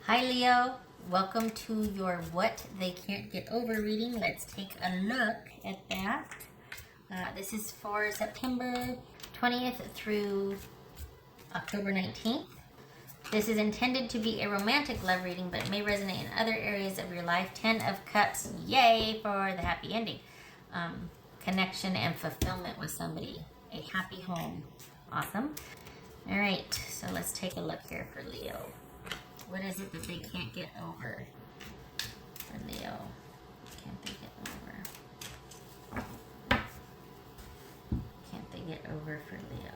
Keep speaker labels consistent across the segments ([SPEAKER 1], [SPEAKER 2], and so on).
[SPEAKER 1] Hi Leo, welcome to your What They Can't Get Over reading. Let's take a look at that. This is for September 20th through October 19th. This is intended to be a romantic love reading, but may resonate in other areas of your life. 10 of Cups, yay for the happy ending. Connection and fulfillment with somebody. A happy home. Awesome. All right, so let's take a look here for Leo. What is it that they can't get over for Leo? Can't they get over? Can't they get over for Leo?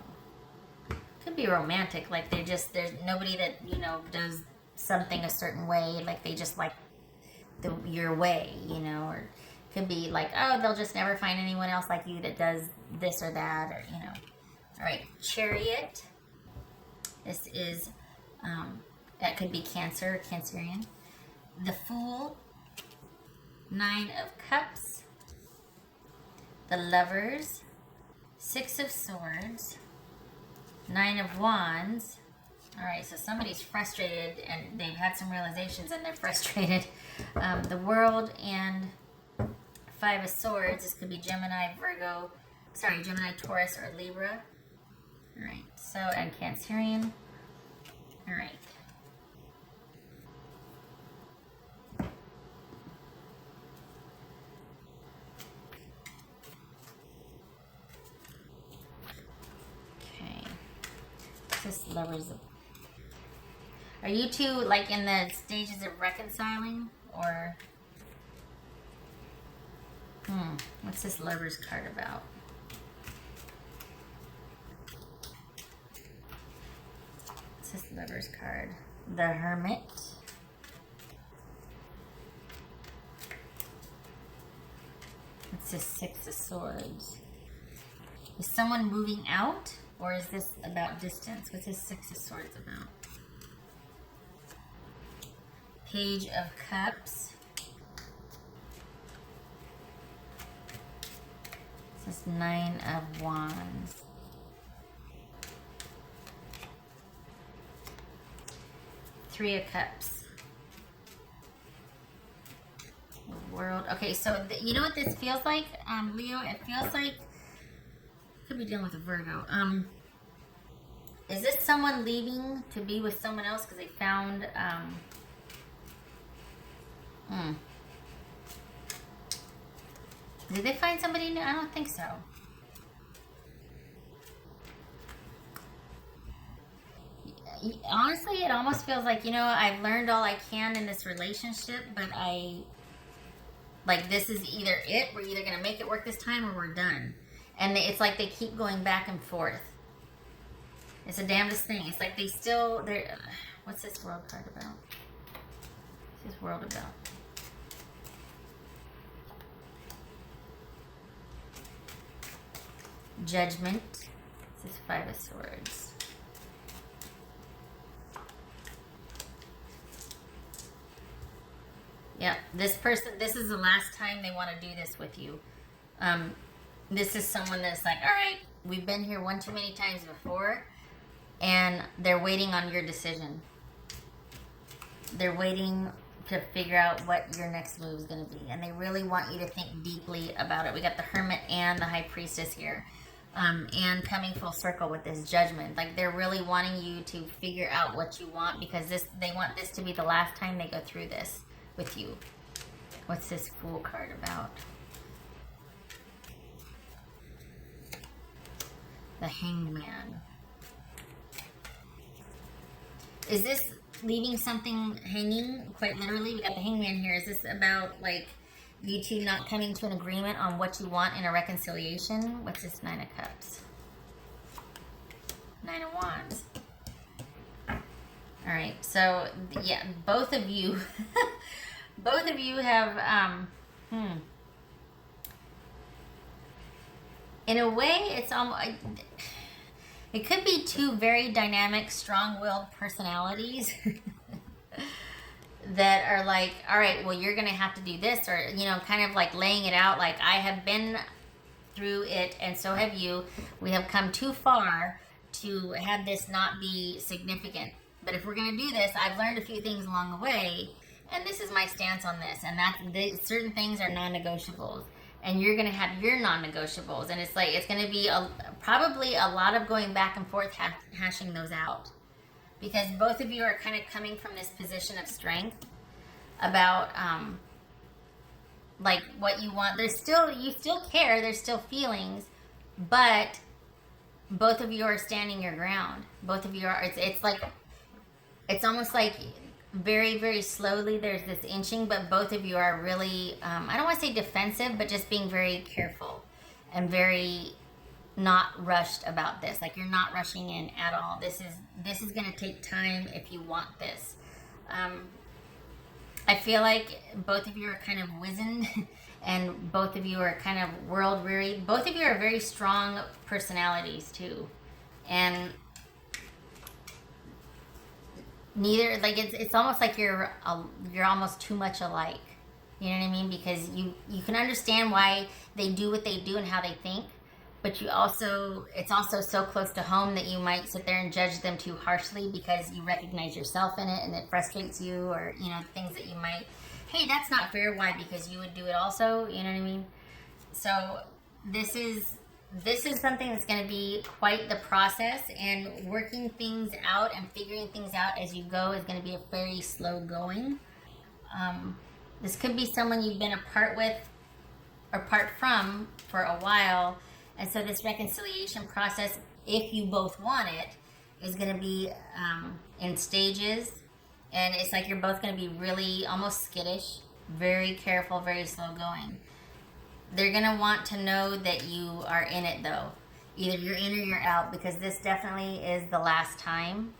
[SPEAKER 1] Could be romantic, like there's nobody that, does something a certain way, like they just like your way, or could be like, oh, they'll just never find anyone else like you that does this or that, or, All right, Chariot. This is, that could be Cancer, Cancerian. The Fool, 9 of Cups, the Lovers, 6 of Swords, 9 of Wands. All right, so somebody's frustrated and they've had some realizations and they're frustrated. The World and 5 of Swords. This could be Gemini, Taurus, or Libra. All right, so, and Cancerian. All right. This Lovers. Are you two like in the stages of reconciling, or what's this Lovers card about? What's this Lovers card? The Hermit. It's this 6 of Swords. Is someone moving out? Or is this about distance? What's this 6 of Swords about? Page of Cups. This is 9 of Wands. Three of Cups. The World. Okay, so you know what this feels like, Leo? It feels like could be dealing with a Virgo. Is this someone leaving to be with someone else because they found, did they find somebody new? I don't think so. Honestly, it almost feels like, I've learned all I can in this relationship, but this is either it, we're either going to make it work this time or we're done. And it's like they keep going back and forth. It's the damnedest thing. It's like they're, what's this World card about? What's this World about? Judgment. This is 5 of Swords. Yep, this is the last time they want to do this with you. This is someone that's like, all right, we've been here one too many times before, and they're waiting on your decision. They're waiting to figure out what your next move is going to be, and they really want you to think deeply about it. We got the Hermit and the High Priestess here, and coming full circle with this Judgment. Like, they're really wanting you to figure out what you want, because they want this to be the last time they go through this with you. What's this Fool card about? The Hangman. Is this leaving something hanging, quite literally? We got the Hangman here. Is this about, like, you two not coming to an agreement on what you want in a reconciliation? What's this 9 of Cups? 9 of Wands. All right, so, yeah, both of you, both of you have, in a way, it's almost, it could be two very dynamic, strong-willed personalities that are like, all right, well, you're going to have to do this, or, kind of like laying it out, like, I have been through it, and so have you. We have come too far to have this not be significant. But if we're going to do this, I've learned a few things along the way, and this is my stance on this. And certain things are non-negotiables, and you're going to have your non-negotiables. And it's like it's going to be probably a lot of going back and forth, hashing those out, because both of you are kind of coming from this position of strength about like what you want. You still care. There's still feelings, but both of you are standing your ground. Both of you are. It's like. It's almost like very, very slowly there's this inching, but both of you are really, I don't want to say defensive, but just being very careful and very not rushed about this. Like you're not rushing in at all. This is going to take time if you want this. I feel like both of you are kind of wizened and both of you are kind of world weary. Both of you are very strong personalities too. And neither, like it's almost like you're almost too much alike. You know what I mean? Because you can understand why they do what they do and how they think, but it's also so close to home that you might sit there and judge them too harshly because you recognize yourself in it and it frustrates you, or things that you might, hey, that's not fair. Why? Because you would do it also. You know what I mean? So this is something that's going to be quite the process, and working things out and figuring things out as you go is going to be a very slow going. This could be someone you've been apart from for a while, and so this reconciliation process, if you both want it, is going to be in stages, and it's like you're both going to be really almost skittish, very careful, very slow going. They're going to want to know that you are in it, though. Either you're in or you're out, because this definitely is the last time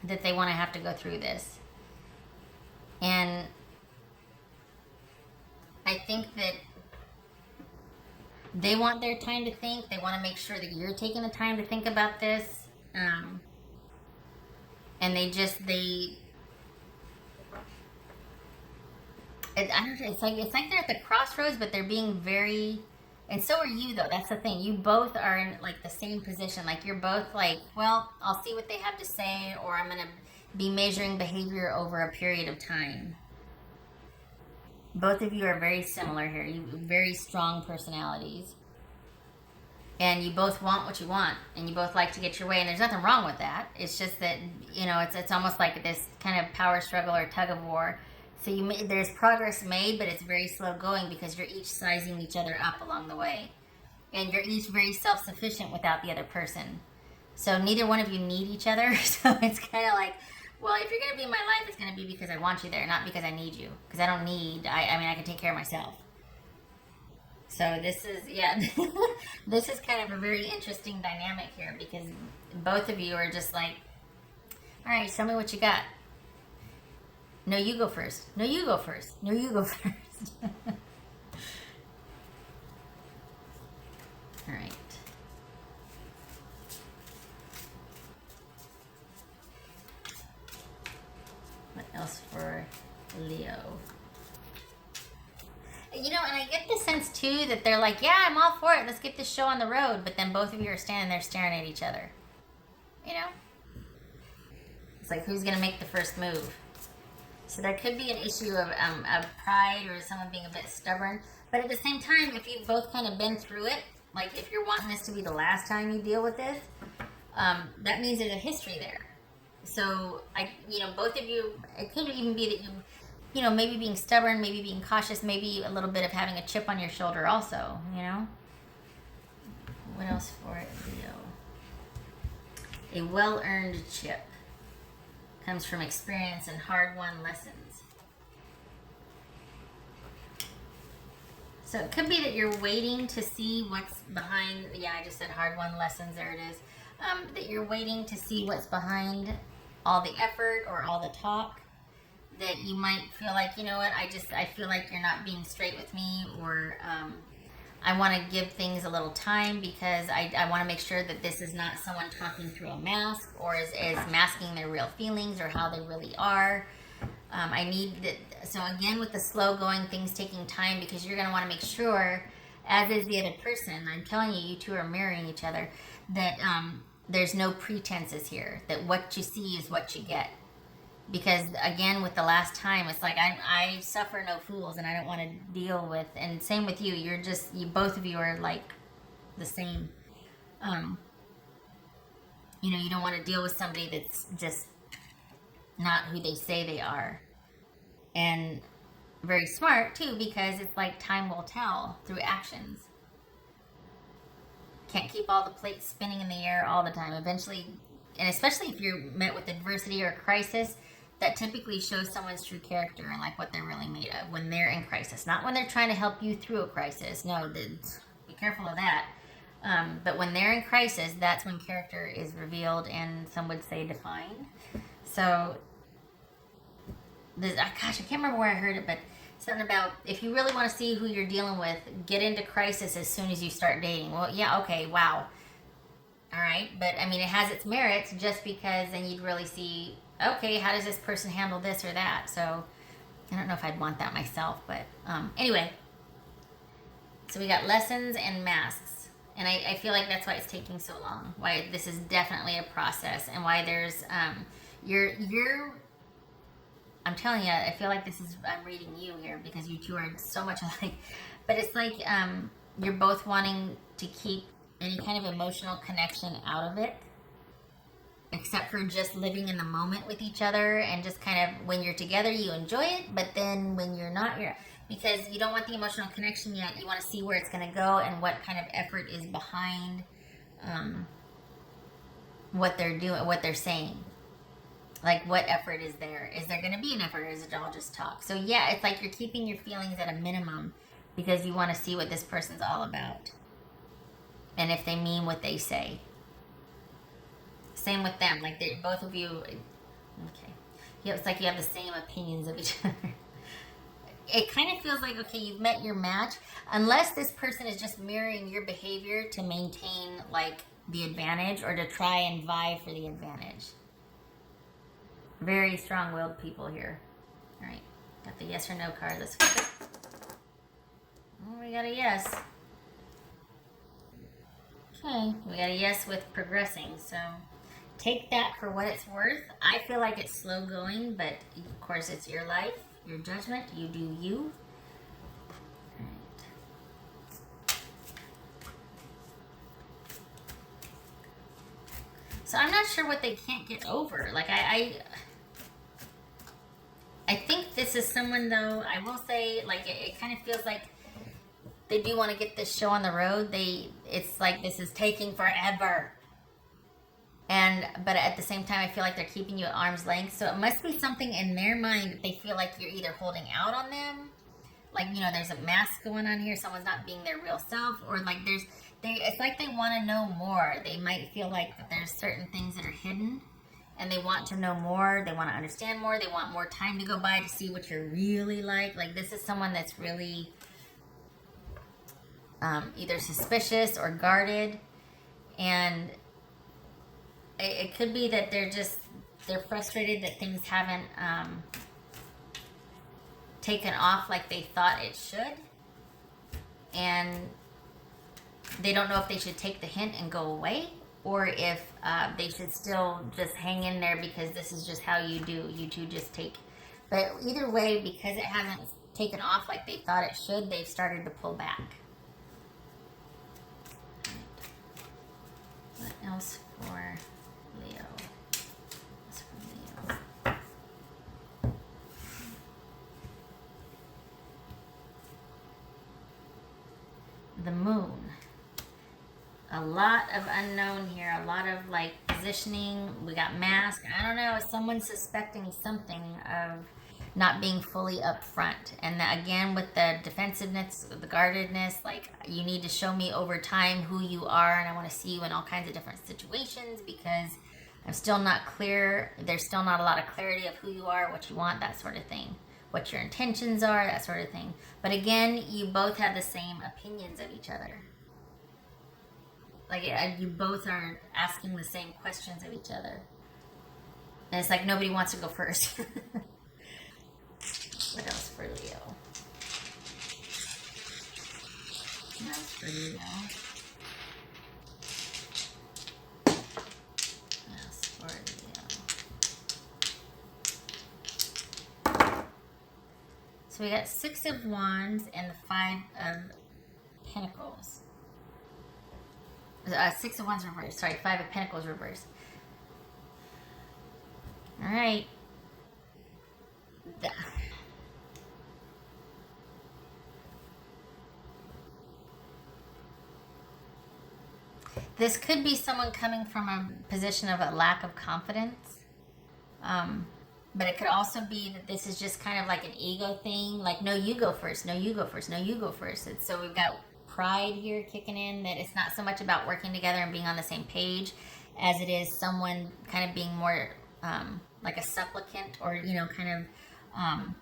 [SPEAKER 1] that they want to have to go through this. And I think that they want their time to think. They want to make sure that you're taking the time to think about this. And I don't know, it's like they're at the crossroads, but they're being very, and so are you though. That's the thing. You both are in like the same position. Like you're both like, well, I'll see what they have to say, or I'm gonna be measuring behavior over a period of time. Both of you are very similar here. You very strong personalities, and you both want what you want, and you both like to get your way. And there's nothing wrong with that. It's just that it's almost like this kind of power struggle or tug of war. So there's progress made, but it's very slow going because you're each sizing each other up along the way. And you're each very self-sufficient without the other person. So neither one of you need each other. So it's kind of like, well, if you're going to be in my life, it's going to be because I want you there, not because I need you. Because I don't need, I can take care of myself. So this is, this is kind of a very interesting dynamic here, because both of you are just like, all right, tell me what you got. No, you go first. No, you go first. No, you go first. All right. What else for Leo? And I get the sense too that they're like, yeah, I'm all for it. Let's get this show on the road. But then both of you are standing there staring at each other. It's like, who's going to make the first move? So there could be an issue of pride or someone being a bit stubborn. But at the same time, if you've both kind of been through it, like if you're wanting this to be the last time you deal with this, that means there's a history there. So, both of you, it could even be that you, maybe being stubborn, maybe being cautious, maybe a little bit of having a chip on your shoulder also, What else for Leo? A well-earned chip. Comes from experience and hard-won lessons. So it could be that you're waiting to see what's behind, I just said hard-won lessons, there it is. That you're waiting to see what's behind all the effort or all the talk. That you might feel like, I feel like you're not being straight with me, or I want to give things a little time because I want to make sure that this is not someone talking through a mask or is masking their real feelings or how they really are. I need that. So again, with the slow going, things taking time, because you're going to want to make sure, as is the other person, I'm telling you, you two are mirroring each other, that there's no pretenses here, that what you see is what you get. Because again, with the last time, it's like I suffer no fools, and I don't want to deal with. And same with you. You're just, you both of you are like the same. Um, you don't want to deal with somebody that's just not who they say they are. And very smart too, because it's like time will tell through actions. Can't keep all the plates spinning in the air all the time. Eventually, and especially if you're met with adversity or crisis, that typically shows someone's true character and like what they're really made of when they're in crisis. Not when they're trying to help you through a crisis. No, be careful of that. But when they're in crisis, that's when character is revealed, and some would say defined. So, gosh, I can't remember where I heard it, but something about if you really want to see who you're dealing with, get into crisis as soon as you start dating. Well, yeah, okay, wow. All right, but I mean, it has its merits, just because then you'd really see, okay, how does this person handle this or that? So I don't know if I'd want that myself, but anyway. So we got lessons and masks, and I feel like that's why it's taking so long. Why this is definitely a process, and why there's you're. I'm telling you, I feel like I'm reading you here, because you two are so much alike. But it's like you're both wanting to keep any kind of emotional connection out of it, except for just living in the moment with each other, and just kind of when you're together you enjoy it, but then when you're not, because you don't want the emotional connection yet. You want to see where it's going to go and what kind of effort is behind what they're doing, what they're saying. Like, what effort is there? Is there going to be an effort, or is it all just talk? So yeah, it's like you're keeping your feelings at a minimum, because you want to see what this person's all about, and if they mean what they say. Same with them. Like, both of you, okay. Yeah, it's like you have the same opinions of each other. It kind of feels like, okay, you've met your match, unless this person is just mirroring your behavior to maintain, like, the advantage, or to try and vie for the advantage. Very strong-willed people here. All right, got the yes or no card. Let's flip it. Oh, we got a yes. Okay, we got a yes with progressing. So take that for what it's worth. I feel like it's slow going, but of course it's your life, your judgment. You do you. All right. So I'm not sure what they can't get over. Like I think this is someone, though, I will say, like, it kind of feels like they do want to get this show on the road. It's like this is taking forever. But at the same time, I feel like they're keeping you at arm's length. So it must be something in their mind that they feel like you're either holding out on them. Like, there's a mask going on here. Someone's not being their real self. Or like it's like they want to know more. They might feel like that there's certain things that are hidden, and they want to know more. They want to understand more. They want more time to go by to see what you're really like. Like, this is someone that's really either suspicious or guarded. And it could be that they're frustrated that things haven't taken off like they thought it should. And they don't know if they should take the hint and go away, or if they should still just hang in there, because this is just how you do. You two just take. But either way, because it hasn't taken off like they thought it should, they've started to pull back. What else for Leo? What's for Leo? The moon. A lot of unknown here, a lot of like positioning. We got mask. I don't know, someone's suspecting something of not being fully upfront. And again, with the defensiveness, the guardedness, like, you need to show me over time who you are, and I want to see you in all kinds of different situations, because I'm still not clear. There's still not a lot of clarity of who you are, what you want, that sort of thing, what your intentions are, that sort of thing. But again, you both have the same opinions of each other. Like, you both are asking the same questions of each other. And it's like nobody wants to go first. What else for Leo? What else for Leo? So we got Six of Wands and the Five of Pentacles. Six of Wands reversed. Sorry, Five of Pentacles reversed. All right. This could be someone coming from a position of a lack of confidence. But it could also be that this is just kind of like an ego thing. Like, no, you go first. No, you go first. No, you go first. So we've got pride here kicking in, that it's not so much about working together and being on the same page as it is someone kind of being more like a supplicant, or, you know, kind of,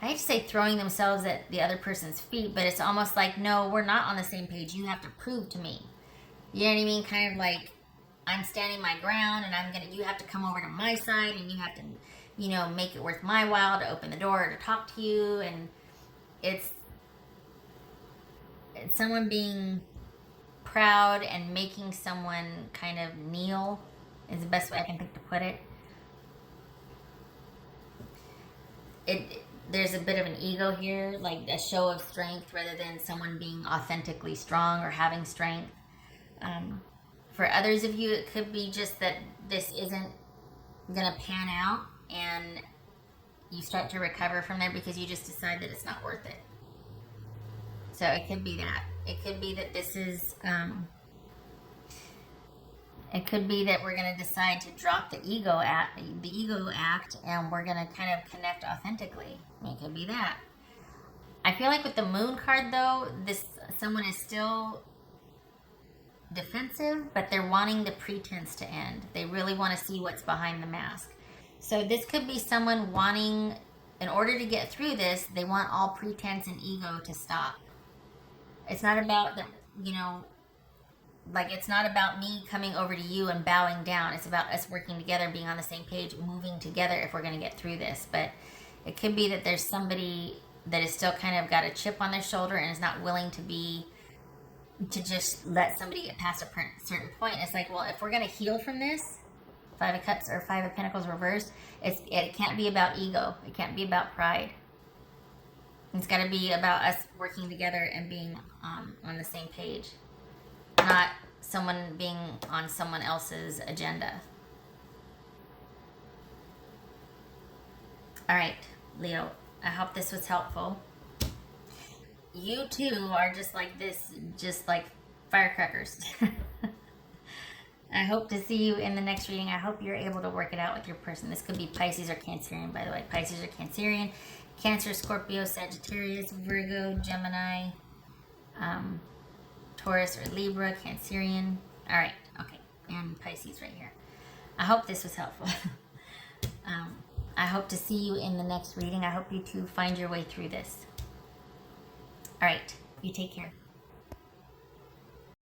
[SPEAKER 1] I hate to say throwing themselves at the other person's feet, but it's almost like, no, we're not on the same page. You have to prove to me. You know what I mean? Kind of like, I'm standing my ground, and you have to come over to my side, and you have to, you know, make it worth my while to open the door to talk to you. And it's someone being proud and making someone kind of kneel is the best way I can think to put it. There's a bit of an ego here, like a show of strength rather than someone being authentically strong or having strength. For others of you, it could be just that this isn't going to pan out, and you start to recover from there because you just decide that it's not worth it. So it could be that. It could be that this is, it could be that we're going to decide to drop the ego act, and we're going to kind of connect authentically. It could be that. I feel like with the Moon card, though, someone is still defensive, but they're wanting the pretense to end. They really want to see what's behind the mask. So this could be someone wanting, in order to get through this, they want all pretense and ego to stop. It's not about the, you know, like, it's not about me coming over to you and bowing down. It's about us working together, being on the same page, moving together if we're going to get through this. But it could be that there's somebody that is still kind of got a chip on their shoulder and is not willing to just let somebody get past a certain point. It's like, well, if we're going to heal from this, Five of Cups or Five of Pentacles reversed, it can't be about ego. It can't be about pride. It's got to be about us working together and being on the same page, not someone being on someone else's agenda. All right, Leo, I hope this was helpful. You too are just like this, just like firecrackers. I hope to see you in the next reading. I hope you're able to work it out with your person. This could be Pisces or Cancerian, by the way. Pisces or Cancerian, Cancer, Scorpio, Sagittarius, Virgo, Gemini, Taurus or Libra, Cancerian. All right, okay, and Pisces right here. I hope this was helpful. I hope to see you in the next reading. I hope you two find your way through this. All right, you take care.